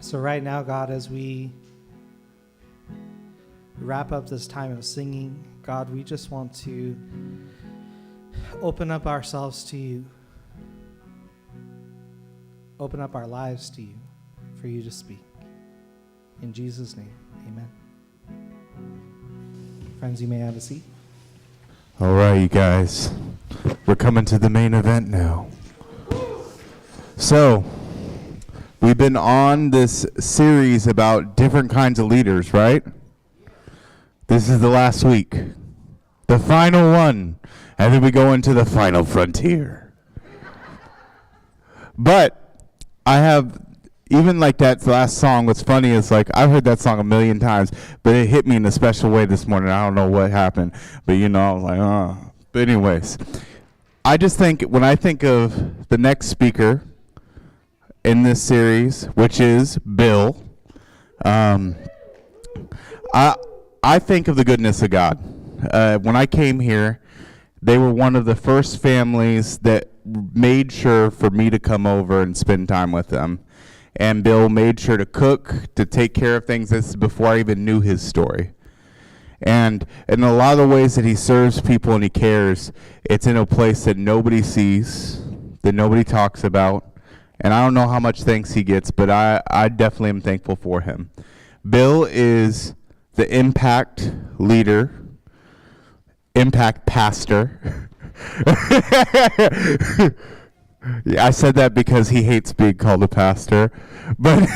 So right now, God, as we wrap up this time of singing, God, we just want to open up ourselves to you. Open up our lives to you, for you to speak. In Jesus' name, amen. Friends, you may have a seat. All right, you guys. We're coming to the main event now. So, we've been on this series about different kinds of leaders, right? This is the last week. The final one. And then we go into the final frontier. But I have, even like that last song, what's funny is like, I've heard that song a million times, but it hit me in a special way this morning. I don't know what happened, but I was like, oh. But anyways, I just think, when I think of the next speaker in this series, which is Bill, I think of the goodness of God. When I came here, they were one of the first families that made sure for me to come over and spend time with them. And Bill made sure to cook, to take care of things. This is before I even knew his story. And in a lot of the ways that he serves people and he cares, it's in a place that nobody sees, that nobody talks about. And I don't know how much thanks he gets, but I definitely am thankful for him. Bill is the impact leader, impact pastor. Yeah, I said that because he hates being called a pastor, but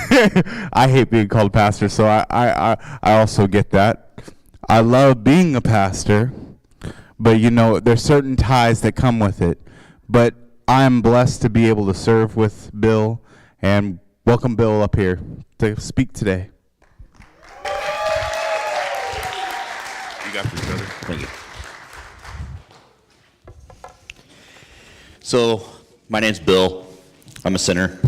I hate being called a pastor, so I also get that. I love being a pastor, but there's certain ties that come with it. But I am blessed to be able to serve with Bill, and welcome Bill up here to speak today. You got this, brother. Thank you. So, my name's Bill. I'm a sinner.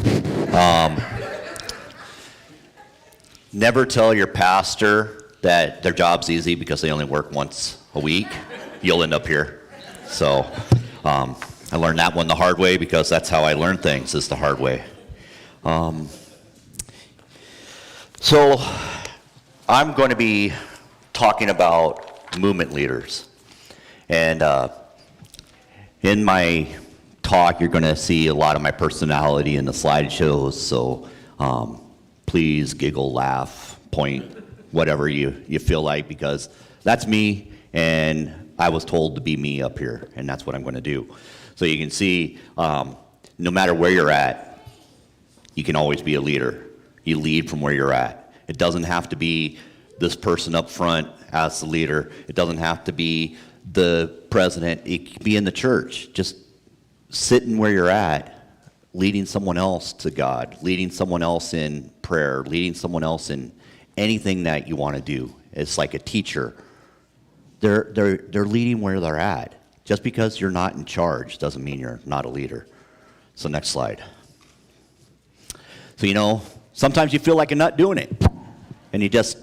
Never tell your pastor that their job's easy because they only work once a week. You'll end up here. So, I learned that one the hard way because that's how I learn things, is the hard way. So, I'm going to be talking about movement leaders. And in my talk, you're going to see a lot of my personality in the slideshows, so please giggle, laugh, point, whatever you feel like, because that's me, and I was told to be me up here, and that's what I'm going to do. So you can see, no matter where you're at, you can always be a leader. You lead from where you're at. It doesn't have to be this person up front as the leader. It doesn't have to be the president. It could be in the church. Just sitting where you're at, leading someone else to God, leading someone else in prayer, leading someone else in anything that you want to do. It's like a teacher. They're leading where they're at. Just because you're not in charge doesn't mean you're not a leader. So next slide. So sometimes you feel like a nut doing it, and you just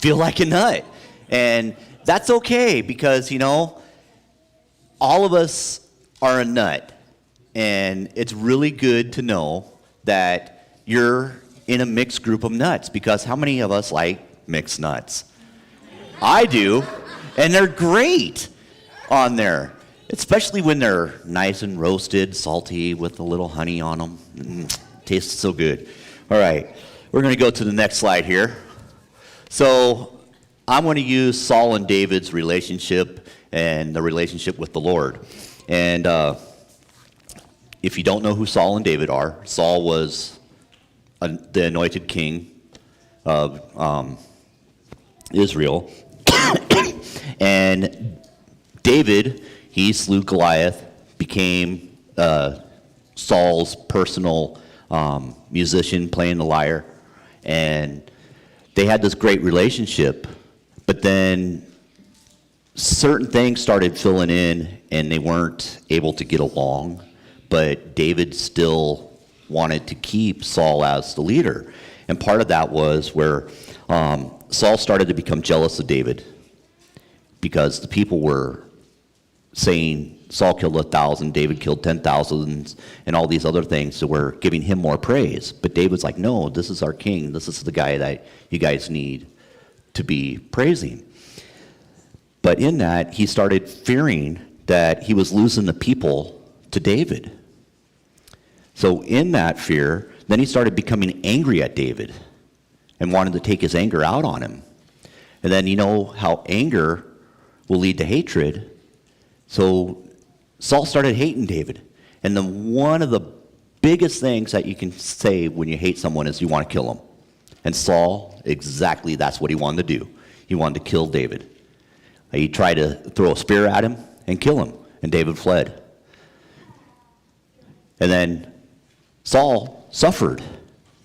feel like a nut, and that's okay, because all of us are a nut, and it's really good to know that you're in a mixed group of nuts, because how many of us like mixed nuts? I do, and they're great on there, especially when they're nice and roasted, salty, with a little honey on them. Tastes so good. All right, we're going to go to the next slide here. So I'm going to use Saul and David's relationship and the relationship with the Lord. And if you don't know who Saul and David are, Saul was the anointed king of Israel. And David, he slew Goliath, became Saul's personal musician, playing the lyre. And they had this great relationship. But then certain things started filling in, and they weren't able to get along, but David still wanted to keep Saul as the leader. And part of that was where Saul started to become jealous of David, because the people were saying Saul killed 1,000, David killed 10,000, and all these other things, so we're giving him more praise. But David's like, no, this is our king. This is the guy that you guys need to be praising. But in that, he started fearing that he was losing the people to David. So in that fear, then he started becoming angry at David and wanted to take his anger out on him. And then you know how anger will lead to hatred. So Saul started hating David. And then one of the biggest things that you can say when you hate someone is you want to kill them. And Saul, exactly that's what he wanted to do. He wanted to kill David. He tried to throw a spear at him and kill him. And David fled. And then Saul suffered.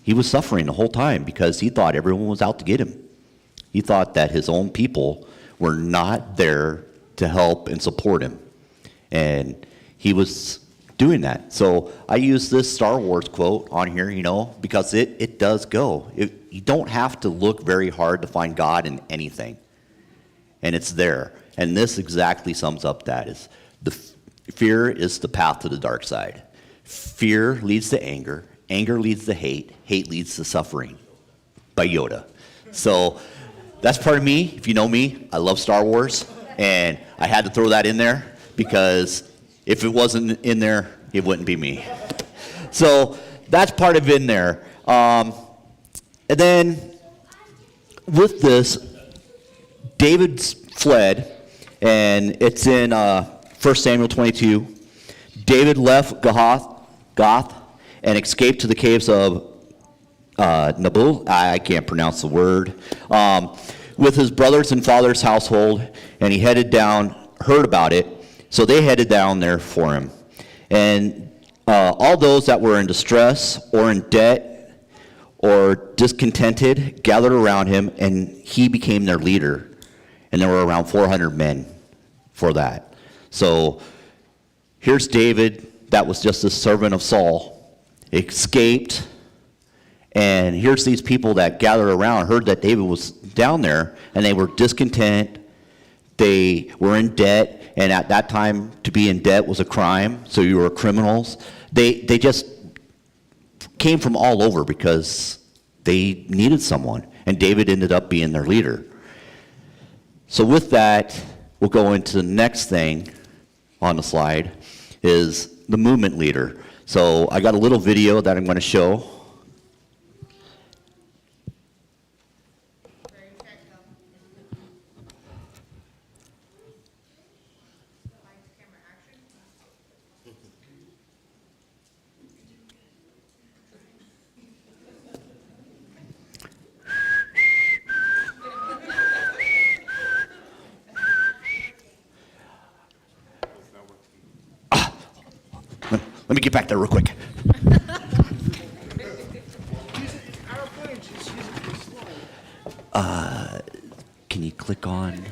He was suffering the whole time because he thought everyone was out to get him. He thought that his own people were not there to help and support him. And he was doing that. So I use this Star Wars quote on here, because it does go. You don't have to look very hard to find God in anything. And it's there. And this exactly sums up that. Is the fear is the path to the dark side. Fear leads to anger. Anger leads to hate. Hate leads to suffering. By Yoda. So that's part of me. If you know me, I love Star Wars. And I had to throw that in there because if it wasn't in there, it wouldn't be me. So that's part of in there. And then with this, David fled, and it's in 1 Samuel 22. David left Goth and escaped to the caves of Nabal. I can't pronounce the word. With his brothers and father's household, and he headed down, heard about it, so they headed down there for him. And all those that were in distress or in debt or discontented gathered around him, and he became their leader. And there were around 400 men for that. So here's David, that was just a servant of Saul, escaped. And here's these people that gathered around, heard that David was down there, and they were discontent. They were in debt, and at that time, to be in debt was a crime, so you were criminals. They just came from all over because they needed someone, and David ended up being their leader. So with that, we'll go into the next thing on the slide, is the movement leader. So I got a little video that I'm going to show. Let me get back there real quick. Can you click on?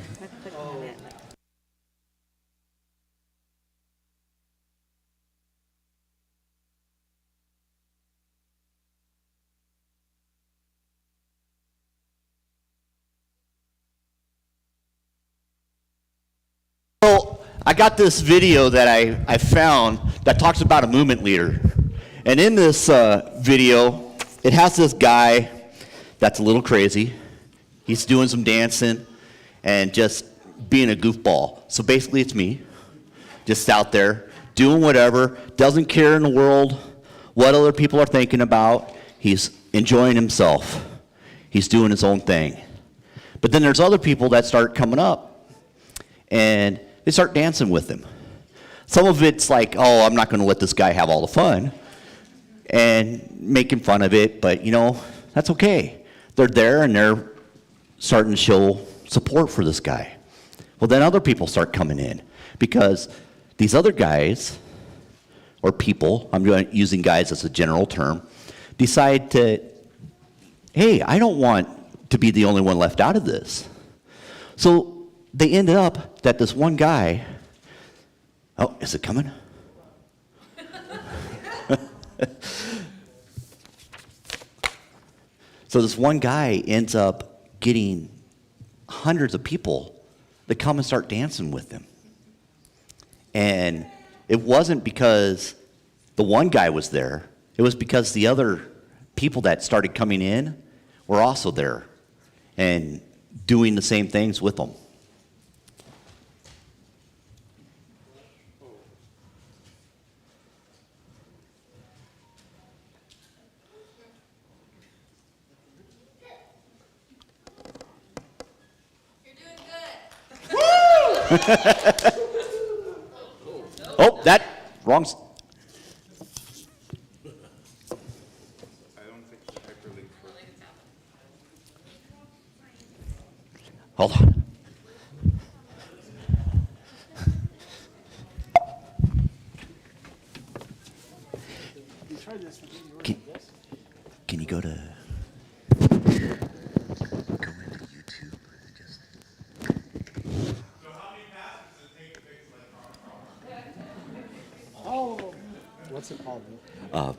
So I got this video that I found that talks about a movement leader. And in this video, it has this guy that's a little crazy. He's doing some dancing and just being a goofball. So basically it's me, just out there doing whatever, doesn't care in the world what other people are thinking about. He's enjoying himself. He's doing his own thing. But then there's other people that start coming up and they start dancing with him. Some of it's like, oh, I'm not going to let this guy have all the fun, and making fun of it, but that's okay. They're there and they're starting to show support for this guy. Well, then other people start coming in because these other guys, or people, I'm using guys as a general term, decide to, hey, I don't want to be the only one left out of this. So they ended up that this one guy, oh, is it coming? So this one guy ends up getting hundreds of people that come and start dancing with him. And it wasn't because the one guy was there. It was because the other people that started coming in were also there and doing the same things with them. Oh, that wrong. Hold on. Can you go to YouTube? Just So how many passes does it take to fix electronic Oh, what's it called? Have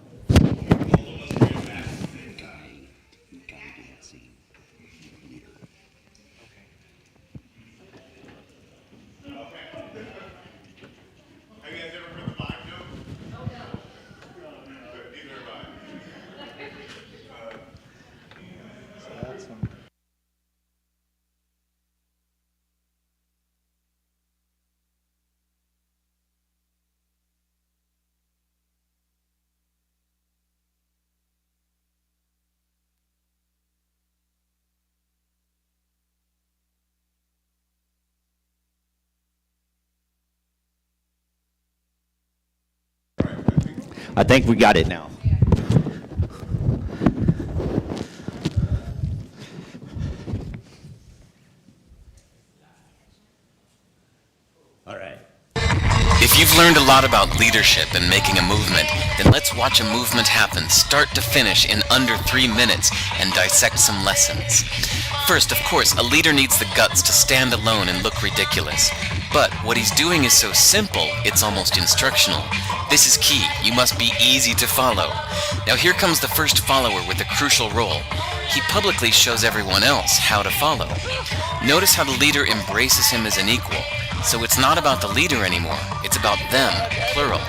you guys ever heard the vibe joke? No. Neither have I. So that's I think we got it now. All right. If you've learned a lot about leadership and making a movement, then let's watch a movement happen start to finish in under 3 minutes and dissect some lessons. First, of course, a leader needs the guts to stand alone and look ridiculous. But what he's doing is so simple, it's almost instructional. This is key. You must be easy to follow. Now here comes the first follower with a crucial role. He publicly shows everyone else how to follow. Notice how the leader embraces him as an equal. So it's not about the leader anymore, it's about them, plural.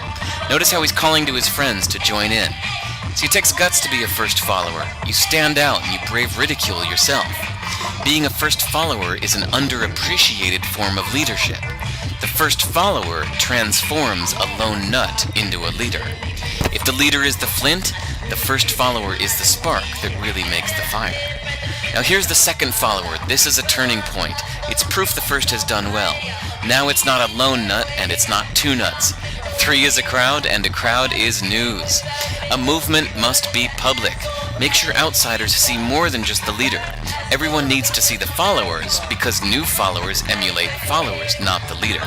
Notice how he's calling to his friends to join in. So it takes guts to be a first follower. You stand out and you brave ridicule yourself. Being a first follower is an underappreciated form of leadership. The first follower transforms a lone nut into a leader. If the leader is the flint, the first follower is the spark that really makes the fire. Now here's the second follower. This is a turning point. It's proof the first has done well. Now it's not a lone nut and it's not two nuts. 3 is a crowd and a crowd is news. A movement must be public. Make sure outsiders see more than just the leader. Everyone needs to see the followers because new followers emulate followers, not the leader.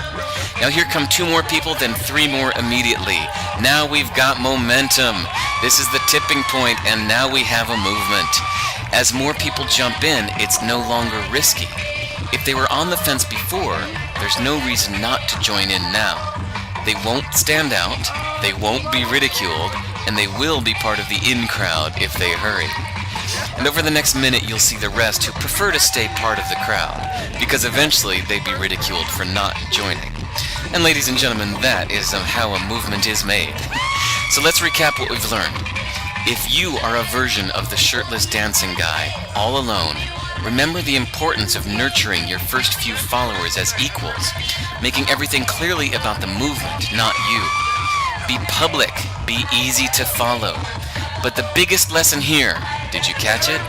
Now here come 2 more people, then 3 more immediately. Now we've got momentum. This is the tipping point and now we have a movement. As more people jump in, it's no longer risky. If they were on the fence before, there's no reason not to join in now. They won't stand out, they won't be ridiculed, and they will be part of the in crowd if they hurry. And over the next minute you'll see the rest who prefer to stay part of the crowd, because eventually they'd be ridiculed for not joining. And ladies and gentlemen, that is how a movement is made. So let's recap what we've learned. If you are a version of the shirtless dancing guy, all alone, remember the importance of nurturing your first few followers as equals, making everything clearly about the movement, not you. Be public, be easy to follow. But the biggest lesson here, did you catch it?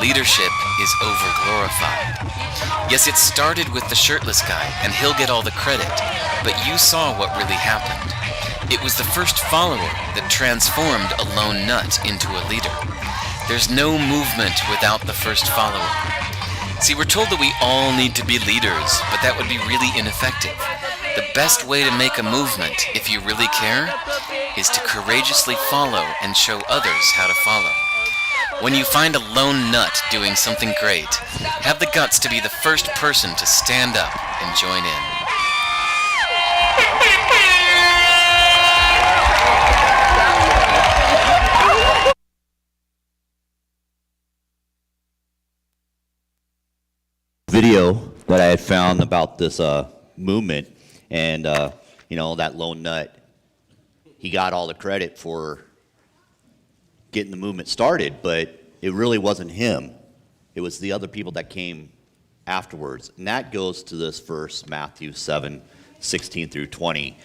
Leadership is overglorified. Yes, it started with the shirtless guy, and he'll get all the credit, but you saw what really happened. It was the first follower that transformed a lone nut into a leader. There's no movement without the first follower. See, we're told that we all need to be leaders, but that would be really ineffective. The best way to make a movement, if you really care, is to courageously follow and show others how to follow. When you find a lone nut doing something great, have the guts to be the first person to stand up and join in. Video that I had found about this movement, And, that lone nut, he got all the credit for getting the movement started, but it really wasn't him. It was the other people that came afterwards. And that goes to this verse, Matthew 7:16 through 20.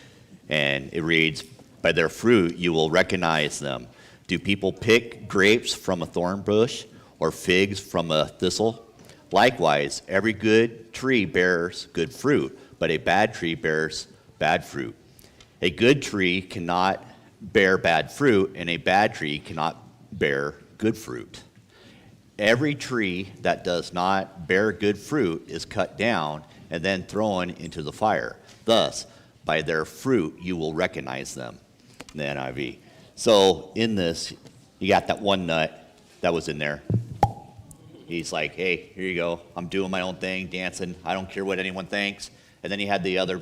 And it reads, "By their fruit you will recognize them. Do people pick grapes from a thorn bush or figs from a thistle? Likewise, every good tree bears good fruit, but a bad tree bears bad fruit. A good tree cannot bear bad fruit, and a bad tree cannot bear good fruit. Every tree that does not bear good fruit is cut down and then thrown into the fire. Thus, by their fruit you will recognize them." In the NIV. So in this, you got that one nut that was in there. He's like, "Hey, here you go. I'm doing my own thing, dancing. I don't care what anyone thinks." And then he had the other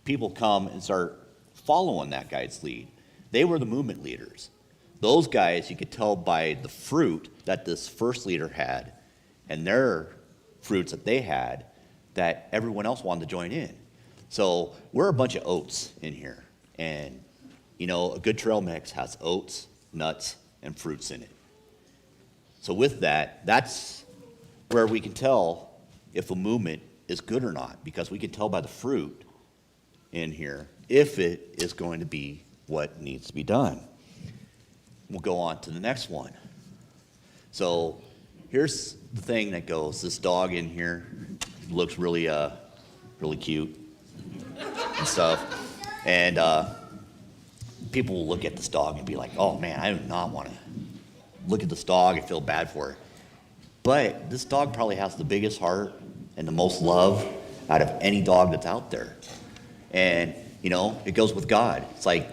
people come and start following that guy's lead. They were the movement leaders. Those guys, you could tell by the fruit that this first leader had and their fruits that they had, that everyone else wanted to join in. So we're a bunch of oats in here. And, a good trail mix has oats, nuts, and fruits in it. So with that, that's where we can tell if a movement is good or not, because we can tell by the fruit in here if it is going to be what needs to be done. We'll go on to the next one. So here's the thing that goes. This dog in here looks really cute and stuff. And people will look at this dog and be like, "Oh man, I do not want to look at this dog and feel bad for it." But this dog probably has the biggest heart and the most love out of any dog that's out there. And, it goes with God. It's like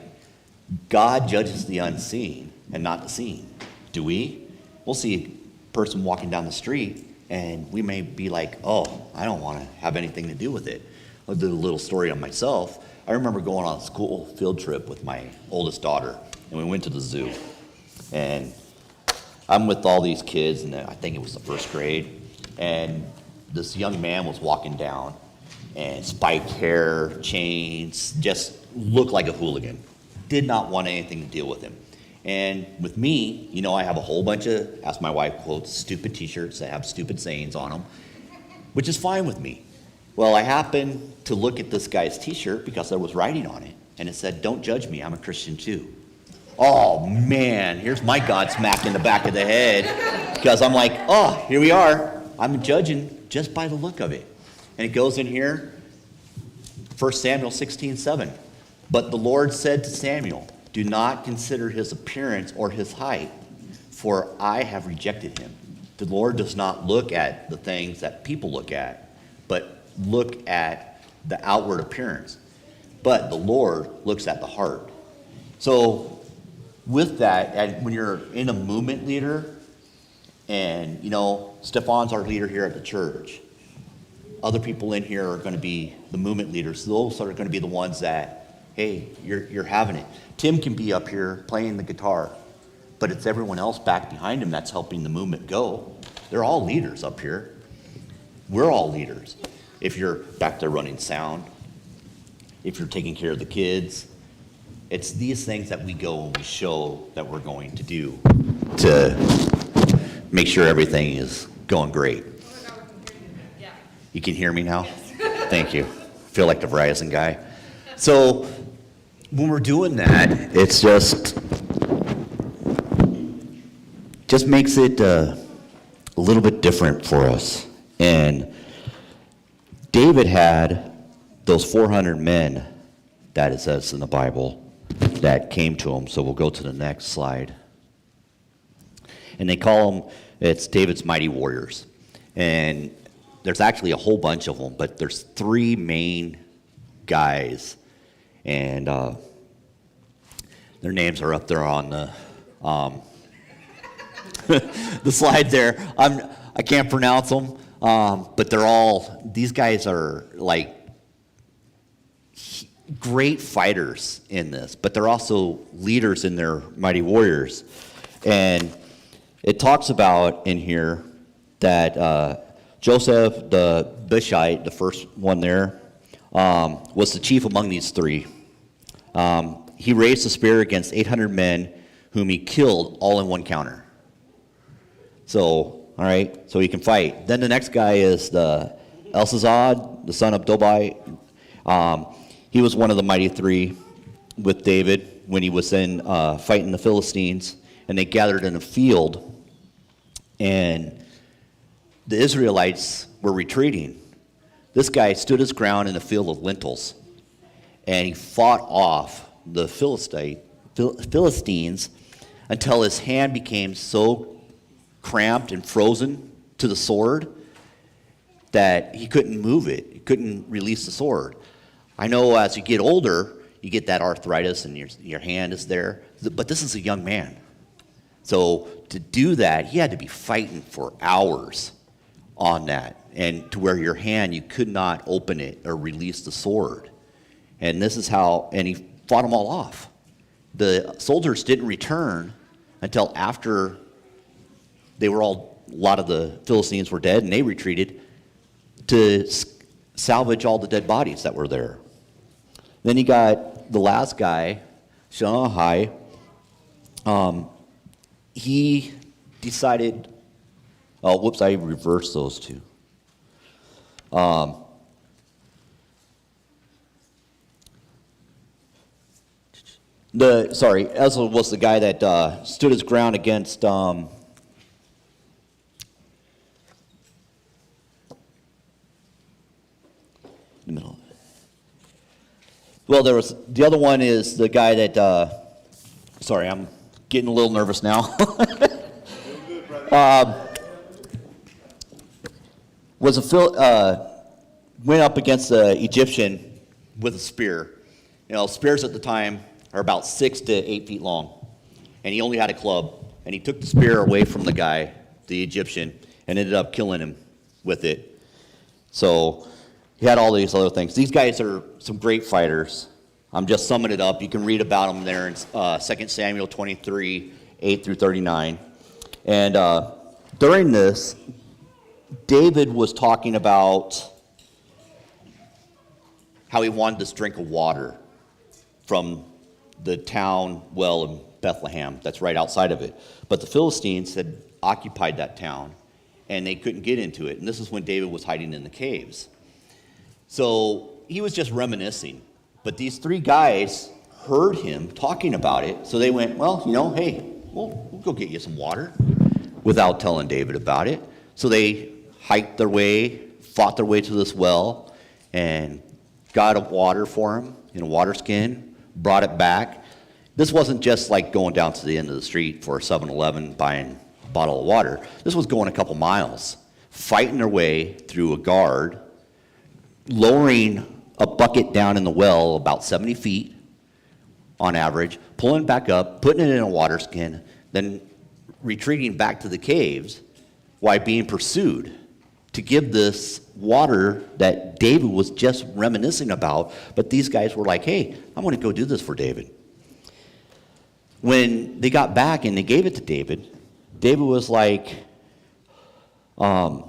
God judges the unseen and not the seen. Do we? We'll see a person walking down the street and we may be like, "Oh, I don't want to have anything to do with it." I'll do a little story on myself. I remember going on a school field trip with my oldest daughter, and we went to the zoo. And I'm with all these kids, and I think it was the first grade, and this young man was walking down, and spiked hair, chains, just looked like a hooligan. Did not want anything to deal with him. And with me, I have a whole bunch of, as my wife quotes, stupid t-shirts that have stupid sayings on them, which is fine with me. Well, I happened to look at this guy's t-shirt because there was writing on it, and it said, "Don't judge me, I'm a Christian too." Oh man, here's my God smack in the back of the head, because I'm like, oh, here we are. I'm judging just by the look of it. And it goes in here, 1 Samuel 16:7. "But the Lord said to Samuel, do not consider his appearance or his height, for I have rejected him." The Lord does not look at the things that people look at, but look at the outward appearance. But the Lord looks at the heart. So with that, and when you're in a movement leader, and Stefan's our leader here at the church, other people in here are going to be the movement leaders. Those are going to be the ones that, hey, you're having it. Tim can be up here playing the guitar, but it's everyone else back behind him that's helping the movement go. They're all leaders up here. We're all leaders. If you're back there running sound, if you're taking care of the kids, it's these things that we go and we show that we're going to do to make sure everything is going great. You can hear me now? Yes. Thank you. Feel like the Verizon guy. So when we're doing that, it's just makes it a little bit different for us. And David had those 400 men that it says in the Bible that came to him. So we'll go to the next slide. And they call them, it's David's mighty warriors. And there's actually a whole bunch of them, but there's three main guys. And their names are up there on the the slide there. I can't pronounce them, but these guys are like great fighters in this, but they're also leaders in their mighty warriors. And it talks about in here that Joseph the Bishite, the first one there, was the chief among these three. He raised a spear against 800 men whom he killed all in one counter. So, all right, so he can fight. Then the next guy is the Elsazad, the son of Dobai. He was one of the mighty three with David when he was in fighting the Philistines, and they gathered in a field, and the Israelites were retreating. This guy stood his ground in a field of lentils, and he fought off the Philistines until his hand became so cramped and frozen to the sword that he couldn't move it. He couldn't release the sword. I know as you get older, you get that arthritis and your hand is there, but this is a young man. So to do that, he had to be fighting for hours on that, and to where your hand, you could not open it or release the sword. And this is how, and he fought them all off. The soldiers didn't return until after a lot of the Philistines were dead, and they retreated to salvage all the dead bodies that were there. Then you got the last guy, Shanahai. He decided, I reversed those two. Ezra was the guy that stood his ground against the middle. Well, there was the other one is the guy that. I'm getting a little nervous now. Went up against the Egyptian with a spear. You know, spears at the time are about 6 to 8 feet long, and he only had a club. And he took the spear away from the guy, the Egyptian, and ended up killing him with it. So he had all these other things. These guys are some great fighters. I'm just summing it up. You can read about them there in 2 Samuel 23, 8 through 39. And during this, David was talking about how he wanted this drink of water from the town well in Bethlehem that's right outside of it. But the Philistines had occupied that town, and they couldn't get into it. And this is when David was hiding in the caves. So he was just reminiscing. But these three guys heard him talking about it, so they went, well, hey, we'll go get you some water, without telling David about it. So they hiked their way, fought their way to this well, and got a water for him in a water skin, brought it back. This wasn't just like going down to the end of the street for a 7-Eleven buying a bottle of water. This was going a couple miles, fighting their way through a guard, lowering a bucket down in the well about 70 feet on average, pulling it back up, putting it in a water skin, then retreating back to the caves while being pursued to give this water that David was just reminiscing about. But these guys were like, hey, I'm going to go do this for David. When they got back and they gave it to David, David was like, I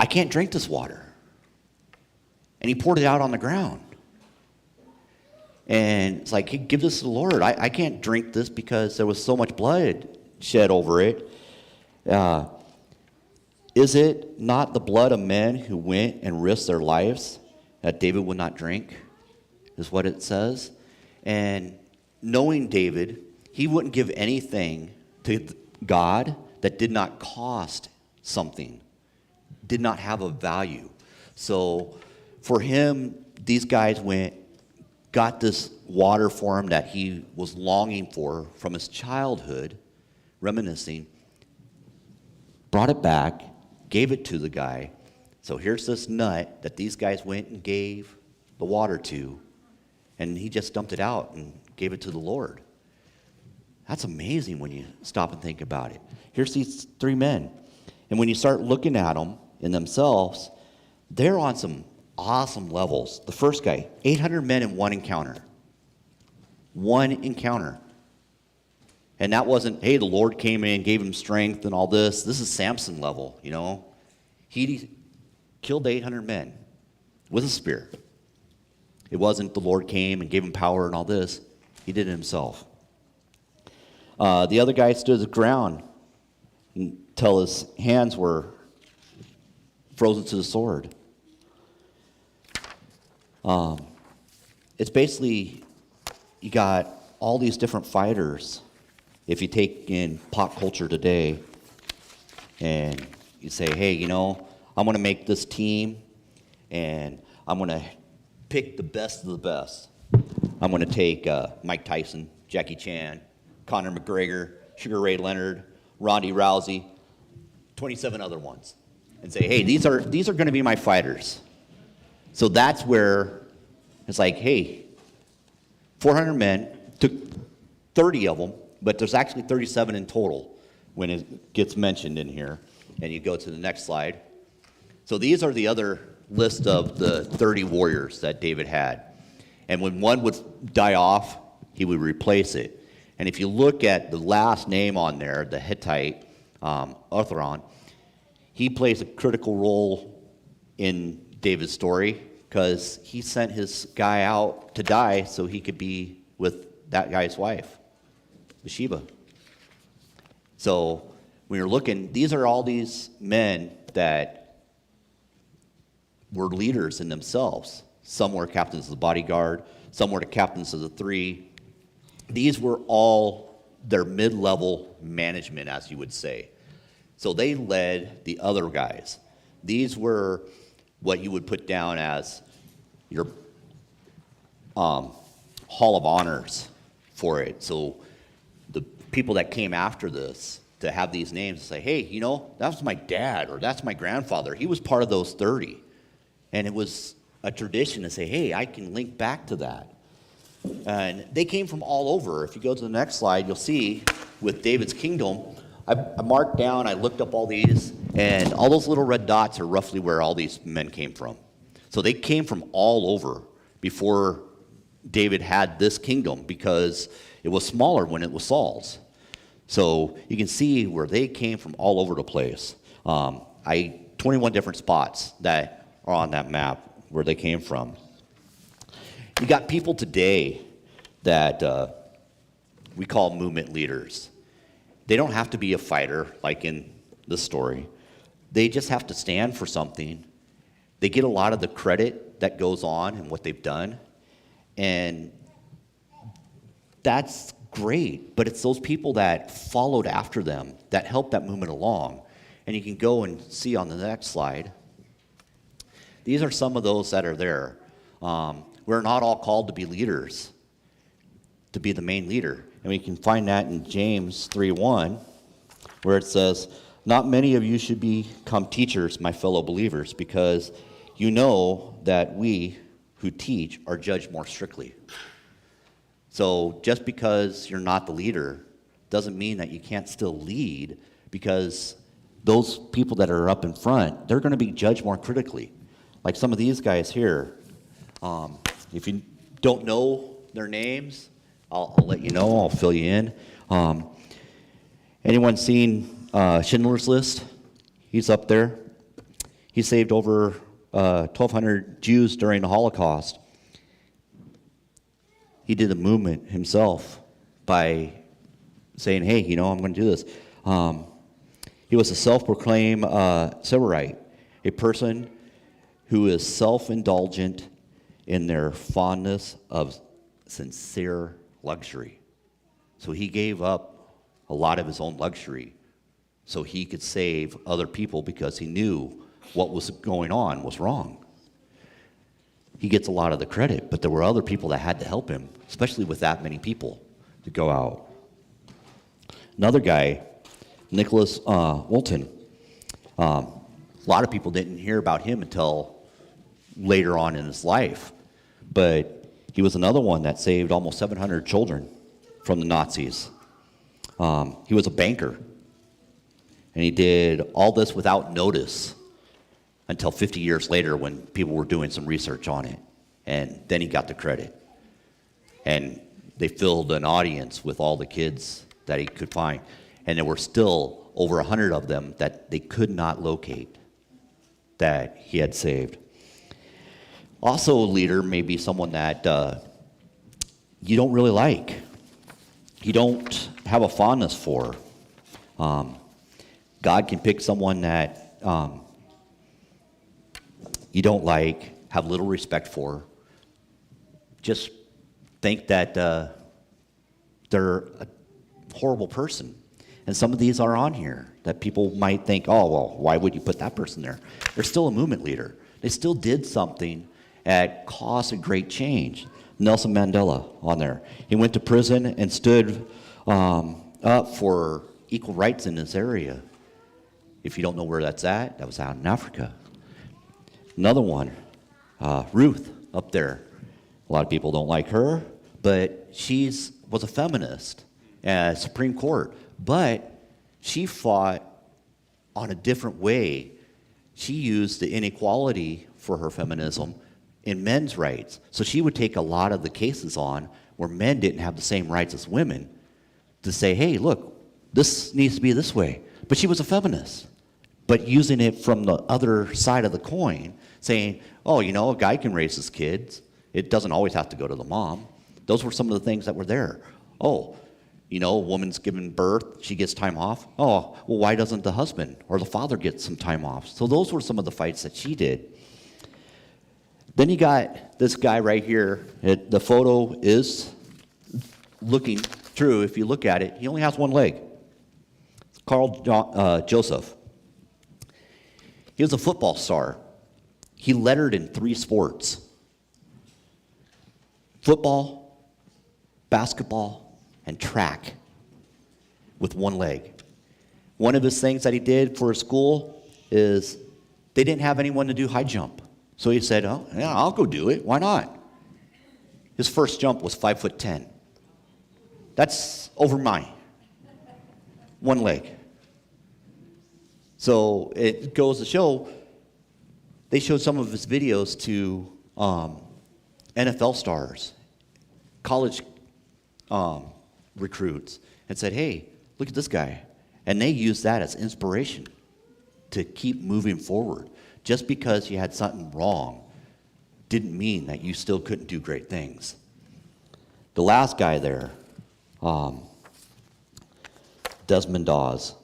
can't drink this water. And he poured it out on the ground. And it's like, hey, give this to the Lord. I can't drink this because there was so much blood shed over it. Is it not the blood of men who went and risked their lives that David would not drink? Is what it says. And knowing David, he wouldn't give anything to God that did not cost something, did not have a value. So for him, these guys went, got this water for him that he was longing for from his childhood, reminiscing, brought it back, gave it to the guy. So here's this nut that these guys went and gave the water to, and he just dumped it out and gave it to the Lord. That's amazing when you stop and think about it. Here's these three men, and when you start looking at them in themselves, they're on some awesome levels. The first guy, 800 men in one encounter. One encounter. And that wasn't, hey, the Lord came in, gave him strength and all this. This is Samson level, He killed 800 men with a spear. It wasn't the Lord came and gave him power and all this. He did it himself. The other guy stood his ground until his hands were frozen to the sword. It's basically, you got all these different fighters. If you take in pop culture today and you say, hey, you know, I'm going to make this team and I'm going to pick the best of the best. I'm going to take Mike Tyson, Jackie Chan, Conor McGregor, Sugar Ray Leonard, Ronda Rousey, 27 other ones, and say, hey, these are going to be my fighters. So that's where it's like, hey, 400 men, took 30 of them, but there's actually 37 in total when it gets mentioned in here. And you go to the next slide. So these are the other list of the 30 warriors that David had. And when one would die off, he would replace it. And if you look at the last name on there, the Hittite, Arthron, he plays a critical role in David's story because he sent his guy out to die so he could be with that guy's wife, Bathsheba. So when you're looking, these are all these men that were leaders in themselves. Some were captains of the bodyguard, some were the captains of the three. These were all their mid-level management, as you would say. So they led the other guys. These were what you would put down as your hall of honors for it. So the people that came after this to have these names say, hey, you know, that's my dad or that's my grandfather. He was part of those 30. And it was a tradition to say, hey, I can link back to that. And they came from all over. If you go to the next slide, you'll see with David's kingdom, I marked down, I looked up all these, and all those little red dots are roughly where all these men came from. So they came from all over before David had this kingdom because it was smaller when it was Saul's. So you can see where they came from all over the place. 21 different spots that are on that map where they came from. You got people today that we call movement leaders. They don't have to be a fighter like in this story. They just have to stand for something. They get a lot of the credit that goes on and what they've done. And that's great, but it's those people that followed after them that helped that movement along. And you can go and see on the next slide. These are some of those that are there. We're not all called to be leaders, to be the main leader. And we can find that in James 3:1, where it says, not many of you should become teachers, my fellow believers, because you know that we who teach are judged more strictly. So just because you're not the leader doesn't mean that you can't still lead, because those people that are up in front, they're going to be judged more critically. Like some of these guys here, if you don't know their names, I'll let you know. I'll fill you in. Anyone seen Schindler's List? He's up there. He saved over 1,200 Jews during the Holocaust. He did a movement himself by saying, hey, you know, I'm going to do this. He was a self-proclaimed Sybarite, a person who is self-indulgent in their fondness of sincere luxury. So he gave up a lot of his own luxury so he could save other people because he knew what was going on was wrong. He gets a lot of the credit, but there were other people that had to help him, especially with that many people to go out. Another guy, Nicholas Walton, a lot of people didn't hear about him until later on in his life, but he was another one that saved almost 700 children from the Nazis. He was a banker, and he did all this without notice until 50 years later when people were doing some research on it, and then he got the credit. And they filled an audience with all the kids that he could find, and there were still over 100 of them that they could not locate. that he had saved. Also, a leader may be someone that you don't really like. You don't have a fondness for. God can pick someone that you don't like, have little respect for. Just think that they're a horrible person. And some of these are on here that people might think, oh, well, why would you put that person there? They're still a movement leader. They still did something that caused a great change. Nelson Mandela on there. He went to prison and stood up for equal rights in this area. If you don't know where that's at, that was out in Africa. Another one, Ruth up there. A lot of people don't like her, but she was a feminist at Supreme Court. But she fought on a different way. She used the inequality for her feminism in men's rights. So she would take a lot of the cases on where men didn't have the same rights as women to say, hey, look, this needs to be this way. But she was a feminist, but using it from the other side of the coin, saying, oh, you know, a guy can raise his kids. It doesn't always have to go to the mom. Those were some of the things that were there. Oh, you know, a woman's given birth, she gets time off. Oh, well, why doesn't the husband or the father get some time off? So those were some of the fights that she did. Then you got this guy right here. The photo is looking true. If you look at it, he only has one leg. It's Carl Joseph. He was a football star. He lettered in 3 sports: football, basketball, and track, with one leg. One of his things that he did for his school is they didn't have anyone to do high jump. So he said, oh, yeah, I'll go do it. Why not? His first jump was 5'10". That's over my one leg. So it goes to show, they showed some of his videos to NFL stars, college recruits, and said, hey, look at this guy. And they used that as inspiration to keep moving forward. Just because you had something wrong didn't mean that you still couldn't do great things. The last guy there, Desmond Dawes,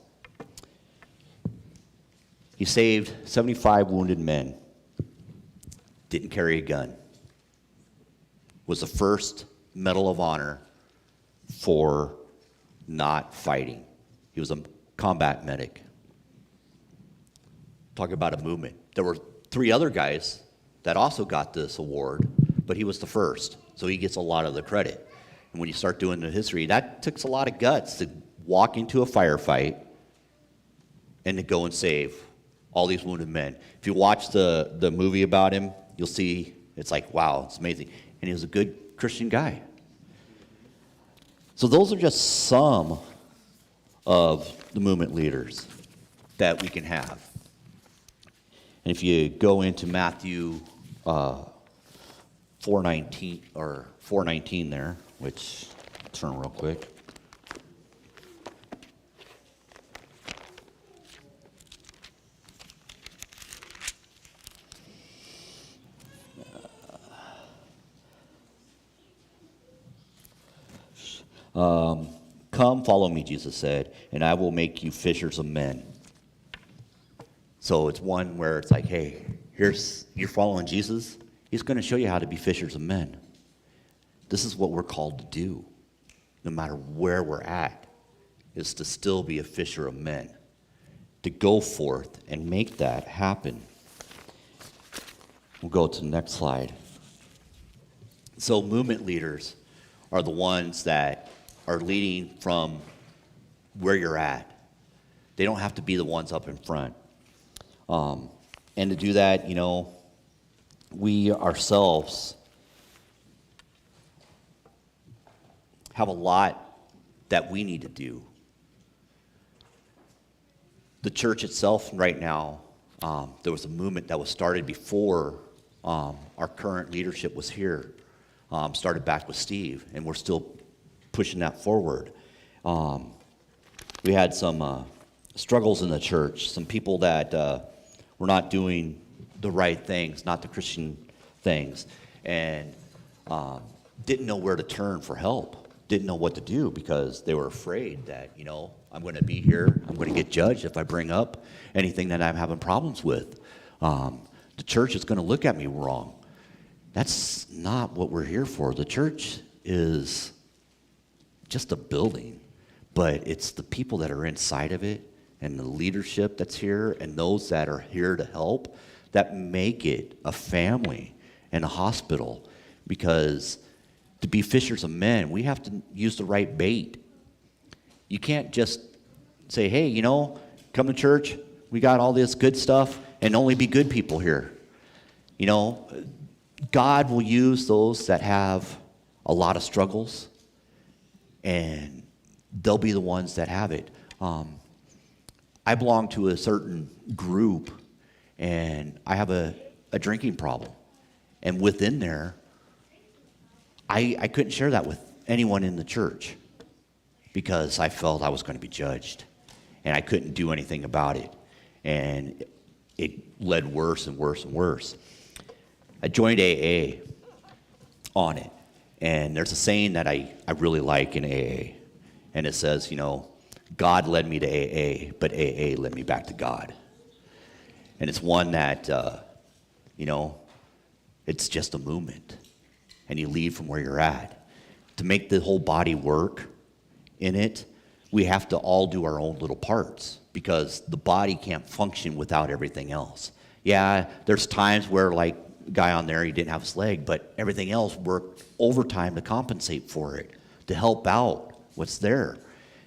he saved 75 wounded men, didn't carry a gun, was the first Medal of Honor for not fighting. He was a combat medic. Talk about a movement. There were 3 other guys that also got this award, but he was the first, so he gets a lot of the credit. And when you start doing the history, that takes a lot of guts to walk into a firefight and to go and save all these wounded men. If you watch the movie about him, you'll see it's like, wow, it's amazing. And he was a good Christian guy. So those are just some of the movement leaders that we can have. And if you go into Matthew 4:19 or 4:19 there, which turn real quick. Come, follow me, Jesus said, and I will make you fishers of men. So it's one where it's like, hey, you're following Jesus. He's going to show you how to be fishers of men. This is what we're called to do, no matter where we're at, is to still be a fisher of men, to go forth and make that happen. We'll go to the next slide. So movement leaders are the ones that are leading from where you're at. They don't have to be the ones up in front. And to do that, you know, we ourselves have a lot that we need to do. The church itself right now, there was a movement that was started before our current leadership was here. Started back with Steve, and we're still pushing that forward. We had some struggles in the church, some people that were not doing the right things, not the Christian things, and didn't know where to turn for help, didn't know what to do because they were afraid that, I'm going to be here, I'm going to get judged if I bring up anything that I'm having problems with. The church is going to look at me wrong. That's not what we're here for. The church is just a building, but it's the people that are inside of it and the leadership that's here and those that are here to help that make it a family and a hospital. Because to be fishers of men, we have to use the right bait. You can't just say, hey, come to church, we got all this good stuff, and only be good people here. God will use those that have a lot of struggles, and they'll be the ones that have it. I belong to a certain group, and I have a drinking problem. And within there, I couldn't share that with anyone in the church because I felt I was going to be judged, and I couldn't do anything about it. And it led worse and worse and worse. I joined AA on it, and there's a saying that I really like in AA, and it says, God led me to AA, but AA led me back to God. And it's one that, it's just a movement, and you leave from where you're at. To make the whole body work in it, we have to all do our own little parts because the body can't function without everything else. Yeah, there's times where, like, guy on there, he didn't have his leg, but everything else worked overtime to compensate for it, to help out what's there.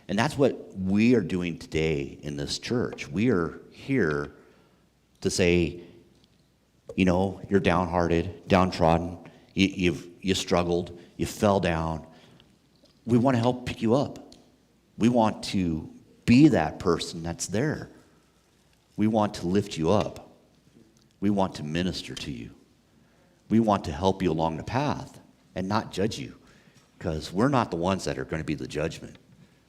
And that's what we are doing today in this church. We are here to say, you're downhearted, downtrodden, you struggled, you fell down. We want to help pick you up. We want to be that person that's there. We want to lift you up. We want to minister to you. We want to help you along the path and not judge you, because we're not the ones that are going to be the judgment.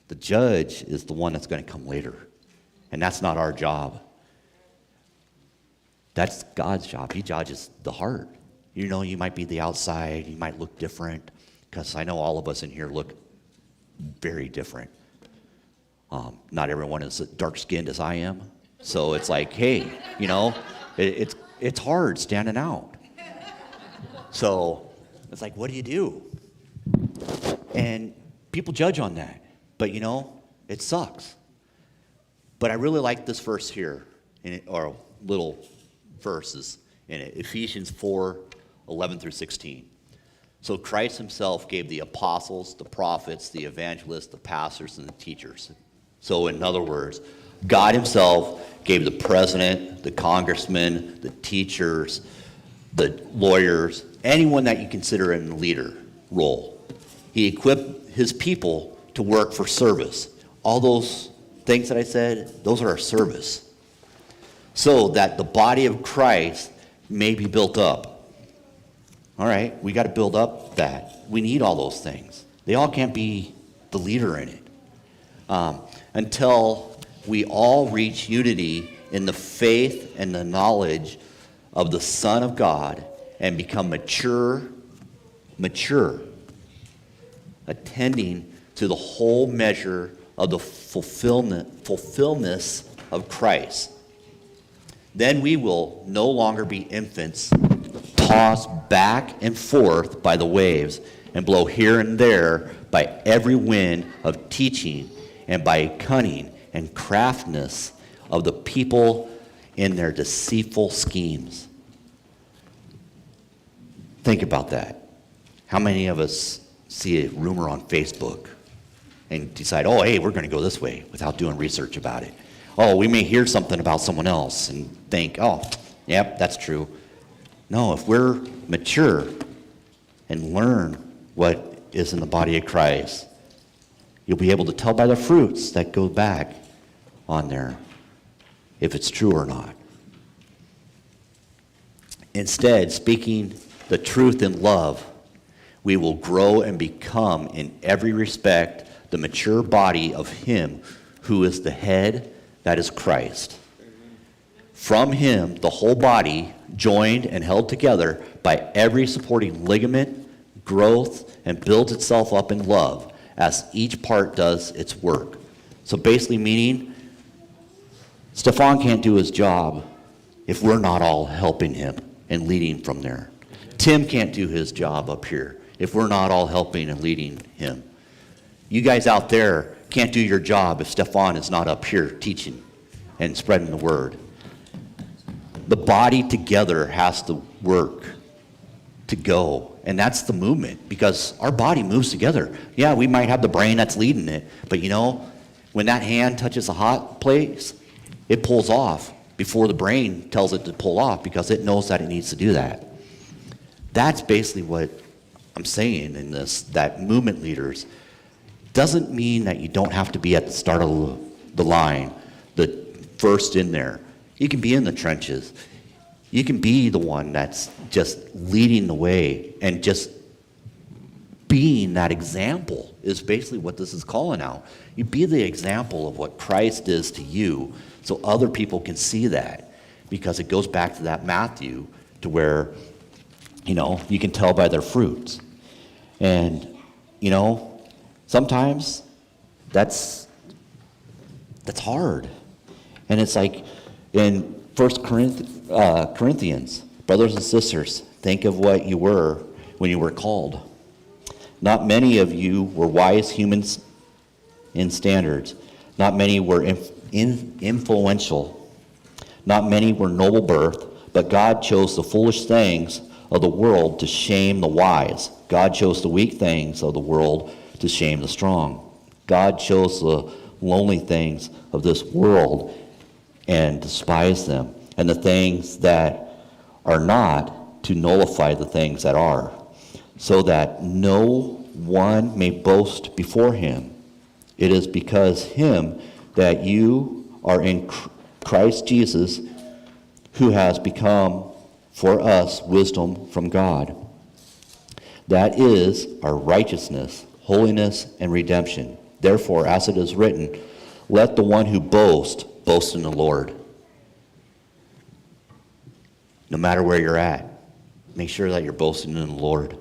The judge is the one that's going to come later, and that's not our job. That's God's job. He judges the heart. You might be the outside, you might look different, because I know all of us in here look very different. Not everyone is dark-skinned as I am, so it's like, hey, it's hard standing out. So it's like, what do you do? And people judge on that. But, it sucks. But I really like this verse here, or little verses in it. Ephesians 4:11-16. So Christ himself gave the apostles, the prophets, the evangelists, the pastors, and the teachers. So in other words, God himself gave the president, the congressman, the teachers, the lawyers, anyone that you consider in a leader role. He equipped his people to work for service. All those things that I said, those are our service. So that the body of Christ may be built up. All right, we got to build up that. We need all those things. They all can't be the leader in it. Until we all reach unity in the faith and the knowledge of the Son of God and become mature, attending to the whole measure of the fulfillment of Christ. Then we will no longer be infants, tossed back and forth by the waves and blown here and there by every wind of teaching and by cunning and craftiness of the people in their deceitful schemes. Think about that. How many of us see a rumor on Facebook and decide, oh, hey, we're going to go this way without doing research about it? Oh, we may hear something about someone else and think, oh, yep, that's true. No, if we're mature and learn what is in the body of Christ, you'll be able to tell by the fruits that go back on there if it's true or not. Instead, speaking the truth in love, we will grow and become in every respect the mature body of him who is the head, that is Christ. From him, the whole body, joined and held together by every supporting ligament, growth, and builds itself up in love as each part does its work. So basically meaning, Stefan can't do his job if we're not all helping him and leading from there. Tim can't do his job up here if we're not all helping and leading him. You guys out there can't do your job if Stefan is not up here teaching and spreading the word. The body together has to work to go, and that's the movement, because our body moves together. Yeah, we might have the brain that's leading it, but you know, when that hand touches a hot place, it pulls off before the brain tells it to pull off, because it knows that it needs to do that. That's basically what I'm saying in this, that movement leaders doesn't mean that you don't have to be at the start of the line, the first in there. You can be in the trenches. You can be the one that's just leading the way and just being that example is basically what this is calling out. You be the example of what Christ is to you so other people can see that, because it goes back to that Matthew to where, you know, you can tell by their fruits. And, you know, sometimes that's hard. And it's like in 1 Corinthians, brothers and sisters, think of what you were when you were called. Not many of you were wise humans in standards. Not many were influential. Not many were noble birth, but God chose the foolish things of the world to shame the wise. God chose the weak things of the world to shame the strong. God chose the lonely things of this world and despised them, and the things that are not to nullify the things that are, so that no one may boast before him. It is because him that you are in Christ Jesus, who has become for us wisdom from God. That is our righteousness, holiness, and redemption. Therefore, as it is written, let the one who boasts boast in the Lord. No matter where you're at, make sure that you're boasting in the Lord. Amen.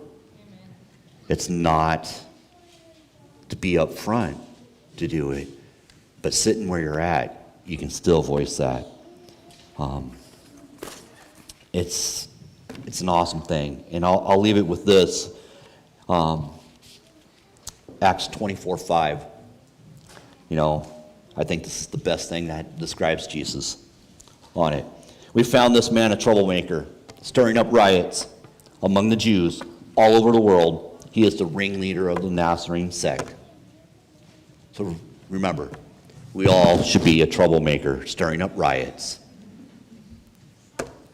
It's not to be up front to do it, but sitting where you're at, you can still voice that. It's an awesome thing. And I'll leave it with this. Acts 24:5. You know, I think this is the best thing that describes Jesus on it. We found this man a troublemaker, stirring up riots among the Jews all over the world. He is the ringleader of the Nazarene sect. So remember, we all should be a troublemaker, stirring up riots,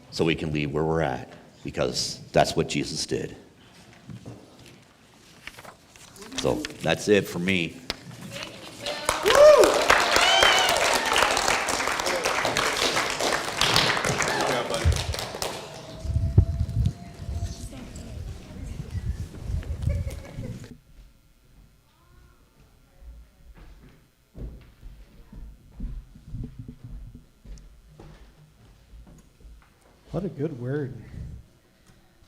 so we can leave where we're at, because that's what Jesus did. So that's it for me. What a good word.